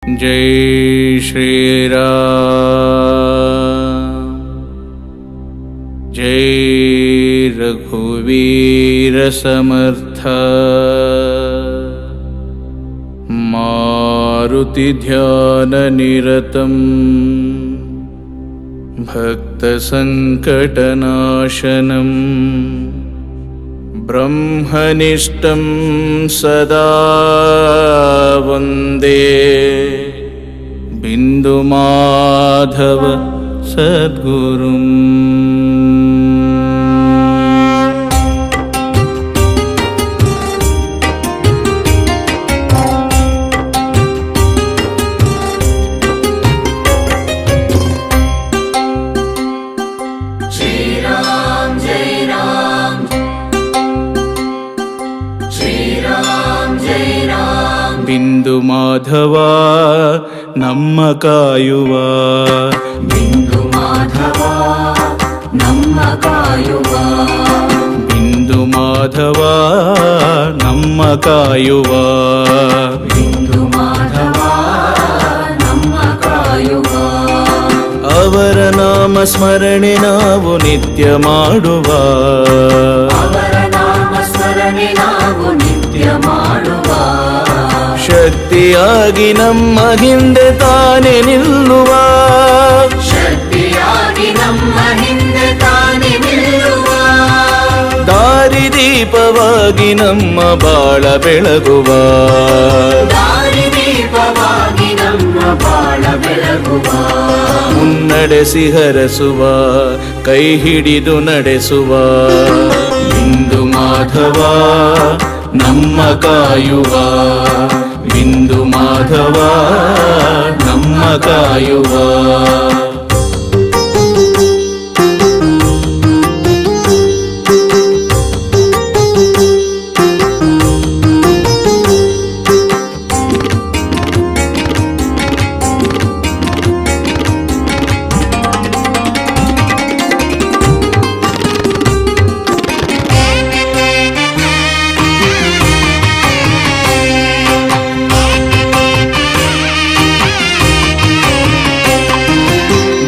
जय श्री राम। जय रघुवीर समर्थ। मारुति ध्यान निरतम भक्त संकटनाशनम ब्रह्मनिष्ठं सदा वन्दे बिन्दुमाधव सद्गुरुम्। ಬಿಂದು ಮಾಧವ ನಮ್ಮ ಕಾಯುವ, ಬಿಂದು ಮಾಧವ ನಮ್ಮ ಕಾಯುವ, ಬಿಂದು ಮಾಧವ ನಮ್ಮ ಕಾಯುವ, ಬಿಂದು ಮಾಧವ ನಮ್ಮ ಕಾಯುವ. ಅವರ ನಾಮ ಸ್ಮರಣೆ ನಾವು ನಿತ್ಯ ಮಾಡುವ, ಅವರ ನಾಮ ಸ್ಮರಣೆ ನಾವು ನಿತ್ಯ ಮಾಡುವ. ಶಕ್ತಿಯಾಗಿ ನಮ್ಮ ಹಿಂದೆ ತಾನೆ ನಿಲ್ಲುವ, ಶಕ್ತಿಯಾಗಿ ನಮ್ಮ ಹಿಂದೆ ತಾನೆ ನಿಲ್ಲುವ. ದಾರಿದೀಪವಾಗಿ ನಮ್ಮ ಬಾಳ ಬೆಳಗುವ, ದಾರಿದೀಪವಾಗಿ ನಮ್ಮ ಬಾಳ ಬೆಳಗುವ. ಮುನ್ನಡೆಸಿ ಹರಸುವ, ಕೈ ಹಿಡಿದು ನಡೆಸುವ. ಬಿಂದು ಮಾಧವ ನಮ್ಮ ಕಾಯುವ, ಬಿಂದು ಮಾಧವ ನಮ್ಮ ಕಾಯುವ.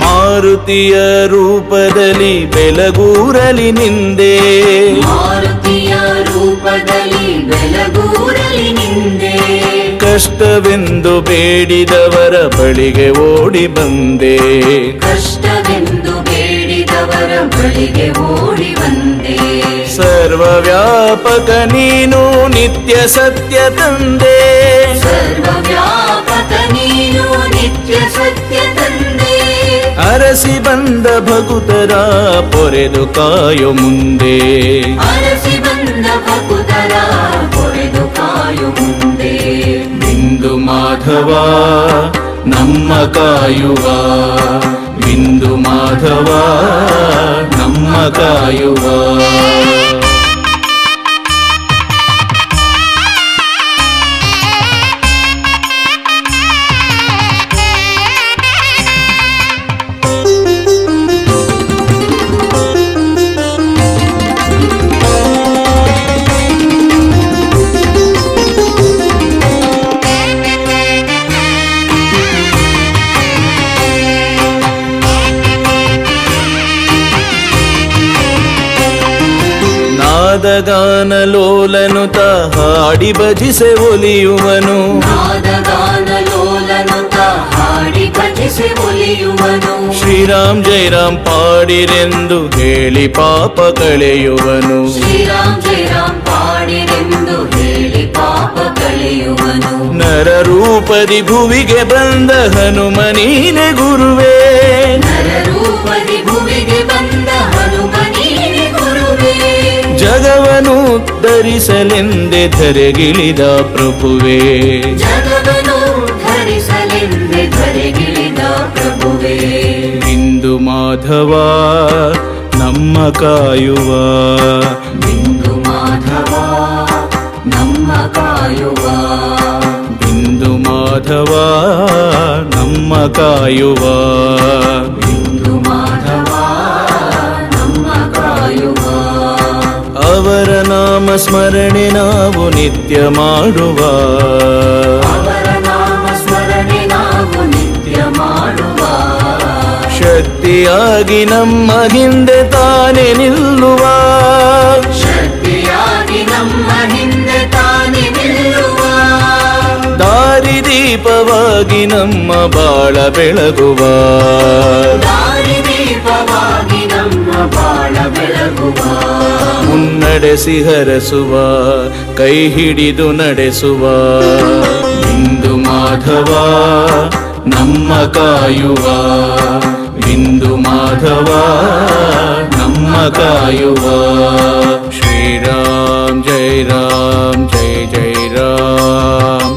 ಮಾರುತಿಯ ರೂಪದಲ್ಲಿ ಬೆಳಗೂರಲಿ ನಿಂದೆ, ಮಾರುತಿಯ ರೂಪದಲ್ಲಿ ಬೆಳಗೂರಲಿ ನಿಂದೆ. ಕಷ್ಟವೆಂದು ಬೇಡಿದವರ ಬಳಿಗೆ ಓಡಿ ಬಂದೆ, ಕಷ್ಟವೆಂದು ಬೇಡಿದವರ ಬಳಿಗೆ ಓಡಿ ಬಂದೆ. ಸರ್ವವ್ಯಾಪಕ ನೀನು ನಿತ್ಯ ಸತ್ಯ ತಂದೆ, ಸರ್ವವ್ಯಾಪಕ ನೀನು ನಿತ್ಯ ಸತ್ಯ ತಂದೆ. ಅರಸಿ ಬಂದ ಭಕುತರ ಪೊರೆದು ಕಾಯೋ ಮುಂದೆ, ಅರಸಿ ಬಂದ ಭಕುತರ ಪೊರೆದು ಕಾಯು ಮುಂದೆ. ಬಿಂದು ಮಾಧವ ನಮ್ಮ ಕಾಯುವ, ಬಿಂದು ಮಾಧವ ನಮ್ಮ ಕಾಯುವ. ನಾದಗಾನ ಲೋಲನು ತ ಹಾಡಿ ಭಜಿಸೆ ಒಲಿಯುವನು, ನಾದಗಾನ ಲೋಲನು ತ ಹಾಡಿ ಭಜಿಸಿ ಒಲಿಯುವನು. ಶ್ರೀರಾಮ್ ಜೈ ರಾಮ್ ಪಾಡಿರೆಂದು ಹೇಳಿ ಪಾಪ ಕಳೆಯುವನು, ಶ್ರೀರಾಮ್ ಜೈ ರಾಮ್ ಪಾಡಿರೆಂದು ಹೇಳಿ ಪಾಪ ಕಳೆಯುವನು. ನರ ರೂಪದಿ ಭುವಿಗೆ ಬಂದ ಹನುಮನೀನೆ ಗುರುವೇ, ನರ ರೂಪದಿ ಭುವಿಗೆ ಬಂದ ಹನುಮನೀನೆ ಗುರುವೇ. ಜಗವನು ಧರಿಸಲೆಂದೆ ಧರೆಗಿಳಿದ ಪ್ರಭುವೇ, ಜಗವನು ಧರಿಸಲೆಂದೆ ಧರೆಗಿಳಿದ ಪ್ರಭುವೇ. ಬಿಂದು ಮಾಧವ ನಮ್ಮ ಕಾಯುವ, ಬಿಂದು ಮಾಧವ ನಮ್ಮ ಕಾಯುವ, ಬಿಂದು ಮಾಧವ ನಮ್ಮ ಕಾಯುವ. ಬಿಂದು ಮಾಧವ ನಮ್ಮ ಕಾಯುವ. ಅವರ ನಾಮ ಸ್ಮರಣೆ ನಾವು ನಿತ್ಯ ಮಾಡುವ, ಅವರ ನಾಮ ಸ್ಮರಣೆ ಶಕ್ತಿಯಾಗಿ ನಮ್ಮ ಹಿಂದೆ ತಾನೆ ನಿಲ್ಲುವ ಶಕ್ತಿಯಾಗಿ ನಮ್ಮ ಹಿಂದೆ ತಾನೆ ನಿಲ್ಲುವ ದಾರಿದೀಪವಾಗಿ ನಮ್ಮ ಬಾಳ ಬೆಳಗುವ ದಾರಿದೀಪವಾಗಿ ನಮ್ಮ ಬಾಳ ಬೆಳಗುವ ಮುನ್ನಡೆಸಿ ಹರಸುವ ಕೈ ಹಿಡಿದು ನಡೆಸುವ ಬಿಂದು ಮಾಧವ ನಮ್ಮ ಕಾಯುವ ಬಿಂದು ಮಾಧವ ನಮ್ಮ ಕಾಯುವ ಶ್ರೀರಾಮ್ ಜೈ ರಾಮ್ ಜೈ ಜೈ ರಾಮ್